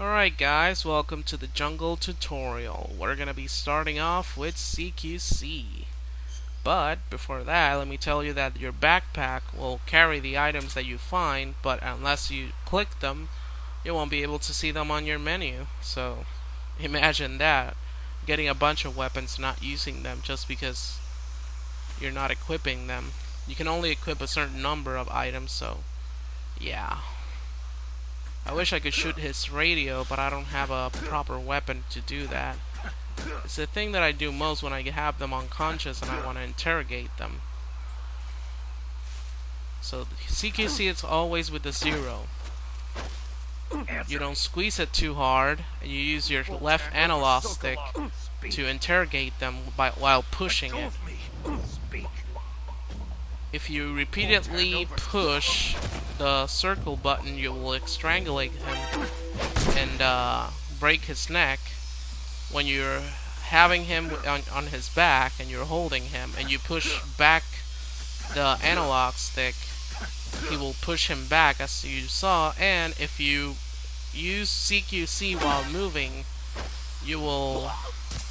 Alright guys, welcome to the jungle tutorial. We're gonna be starting off with CQC. But before that, let me tell you that your backpack will carry the items that you find, but unless you click them, you won't be able to see them on your menu. So imagine that, getting a bunch of weapons, not using them just because you're not equipping them. You can only equip a certain number of items, so yeah. I wish I could shoot his radio, but I don't have a proper weapon to do that. It's the thing that I do most when I have them unconscious and I want to interrogate them. So CQC, it's always with the 0. You don't squeeze it too hard, and you use your left analog stick to interrogate them while pushing it. If you repeatedly push the circle button, you will strangulate him and break his neck. When you're having him on his back and you're holding him and you push back the analog stick, he will push him back as you saw. And if you use CQC while moving, you will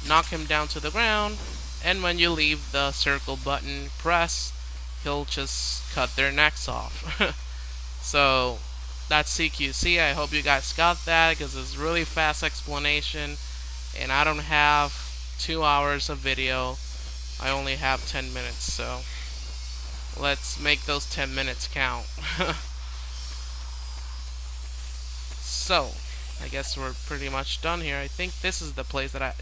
knock him down to the ground, and when you leave the circle button pressed, he'll just cut their necks off. So that's CQC. I hope you guys got that, because it's really fast explanation, and I don't have 2 hours of video. I only have 10 minutes, so let's make those 10 minutes count. So I guess we're pretty much done here. I think this is the place that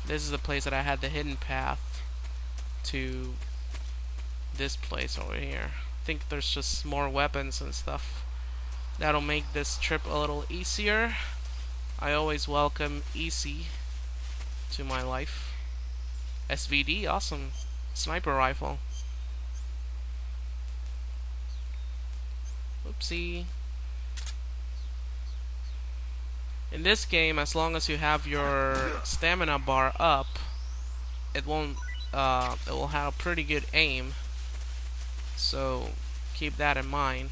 this is the place that I had the hidden path to this place over here. I think there's just more weapons and stuff that'll make this trip a little easier. I always welcome easy to my life. SVD, awesome. Sniper rifle. Oopsie. In this game, as long as you have your stamina bar up, it will have pretty good aim. So keep that in mind.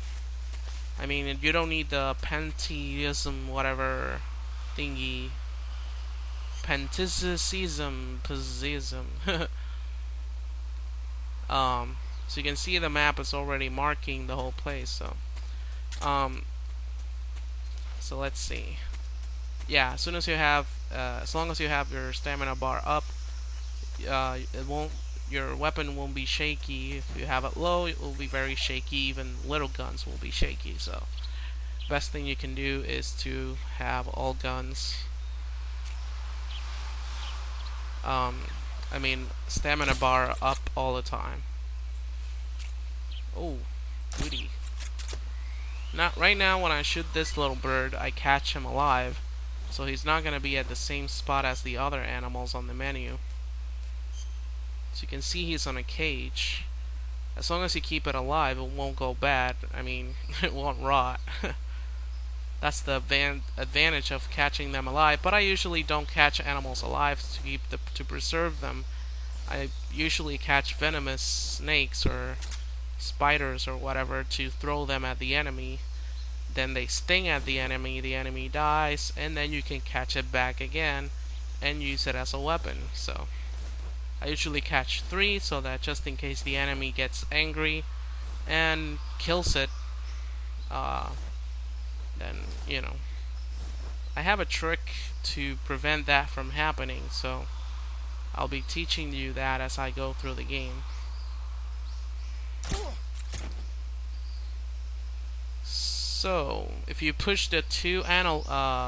I mean, you don't need the pantheism whatever thingy. Panticism. So you can see the map is already marking the whole place. So let's see. Yeah, as long as you have your stamina bar up, your weapon won't be shaky. If you have it low, it will be very shaky. Even little guns will be shaky. So best thing you can do is to have all guns. I mean, stamina bar up all the time. Oh, goody. Not right now. When I shoot this little bird, I catch him alive, so he's not gonna be at the same spot as the other animals on the menu. So you can see he's on a cage. As long as you keep it alive, it won't go bad. I mean, it won't rot. That's the advantage of catching them alive. But I usually don't catch animals alive to preserve them. I usually catch venomous snakes or spiders or whatever to throw them at the enemy. Then they sting at the enemy dies, and then you can catch it back again and use it as a weapon. So I usually catch 3, so that just in case the enemy gets angry and kills it, then, you know. I have a trick to prevent that from happening, so I'll be teaching you that as I go through the game. So if you push the two L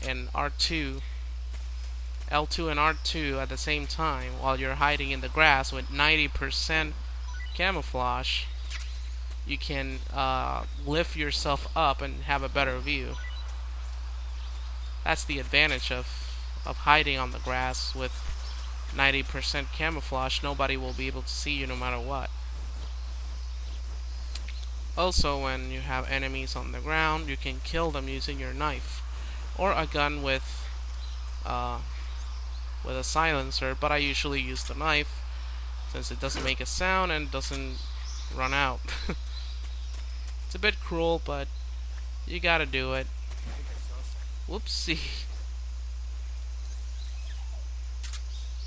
and R2, L2 and R2 at the same time while you're hiding in the grass with 90% camouflage, you can lift yourself up and have a better view. That's the advantage of hiding on the grass with 90% camouflage. Nobody will be able to see you no matter what. Also, when you have enemies on the ground, you can kill them using your knife or a gun with a silencer, but I usually use the knife since it doesn't make a sound and doesn't run out. It's a bit cruel, but You gotta do it. Whoopsie.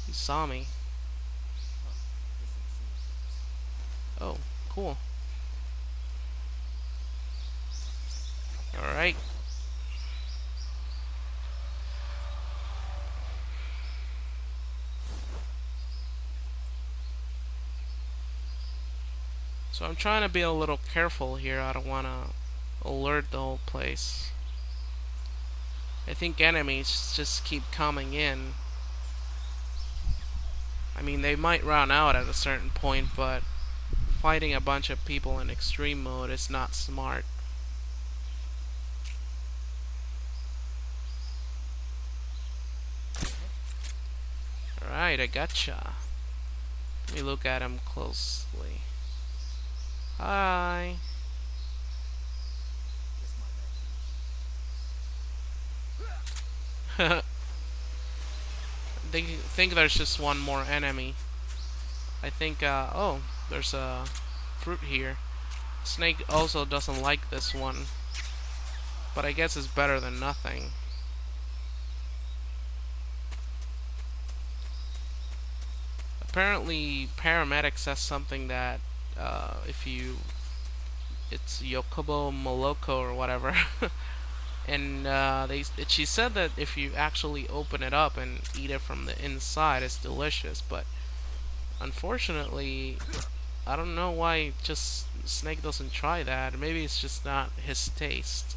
He saw me. Oh, cool. Alright. So I'm trying to be a little careful here. I don't want to alert the whole place. I think enemies just keep coming in. I mean, they might run out at a certain point, but fighting a bunch of people in extreme mode is not smart. Alright, I gotcha. Let me look at him closely. Hi. They think there's just one more enemy. I think, oh, there's a fruit here. Snake also doesn't like this one, but I guess it's better than nothing. Apparently, paramedic says something that if you, it's Yokobo Moloko or whatever, and she said that if you actually open it up and eat it from the inside, it's delicious. But unfortunately, I don't know why just Snake doesn't try that. Maybe it's just not his taste.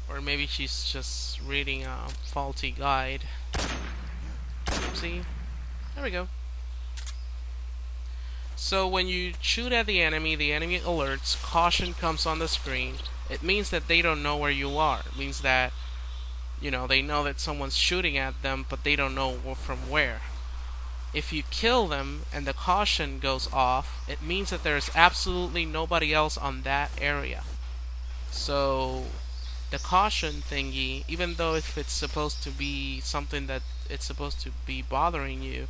Or maybe she's just reading a faulty guide. See? There we go. So when you shoot at the enemy alerts, caution comes on the screen. It means that they don't know where you are. It means that, you know, they know that someone's shooting at them, but they don't know from where. If you kill them and the caution goes off, it means that there's absolutely nobody else on that area. So the caution thingy, even though if it's supposed to be something that it's supposed to be bothering you,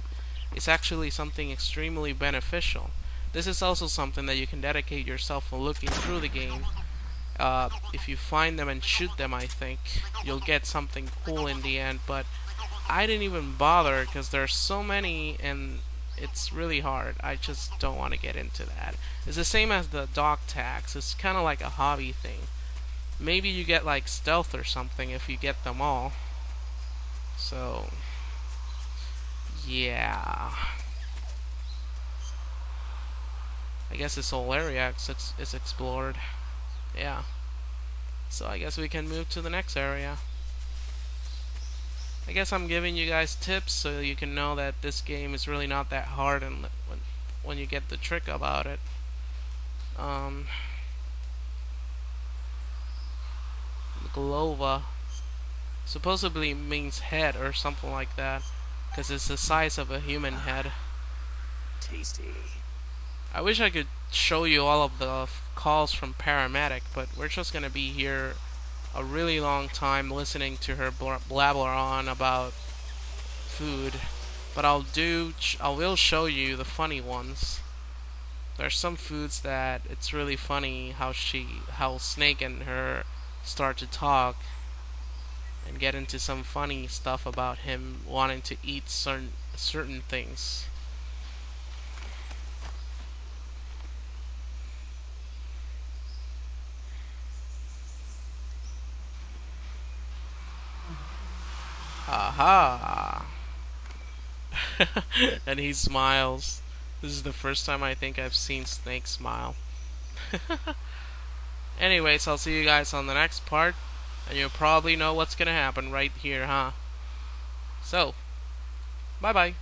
it's actually something extremely beneficial. This is also something that you can dedicate yourself on looking through the game. If you find them and shoot them, I think you'll get something cool in the end, but I didn't even bother because there's so many and it's really hard. I just don't want to get into that. It's the same as the dog tags. It's kind of like a hobby thing. Maybe you get like stealth or something if you get them all. So yeah, I guess this whole area is explored. Yeah, so I guess we can move to the next area. I guess I'm giving you guys tips so you can know that this game is really not that hard, and when you get the trick about it. Glova supposedly means head or something like that, because it's the size of a human head. Tasty. I wish I could show you all of the calls from paramedic, but we're just gonna be here a really long time listening to her blabber on about food. But I will show you the funny ones. There's some foods that it's really funny how Snake and her start to talk and get into some funny stuff about him wanting to eat certain things. Aha! And he smiles. This is the first time I think I've seen Snake smile. Anyways, I'll see you guys on the next part, and you'll probably know what's gonna happen right here, huh? So, bye bye.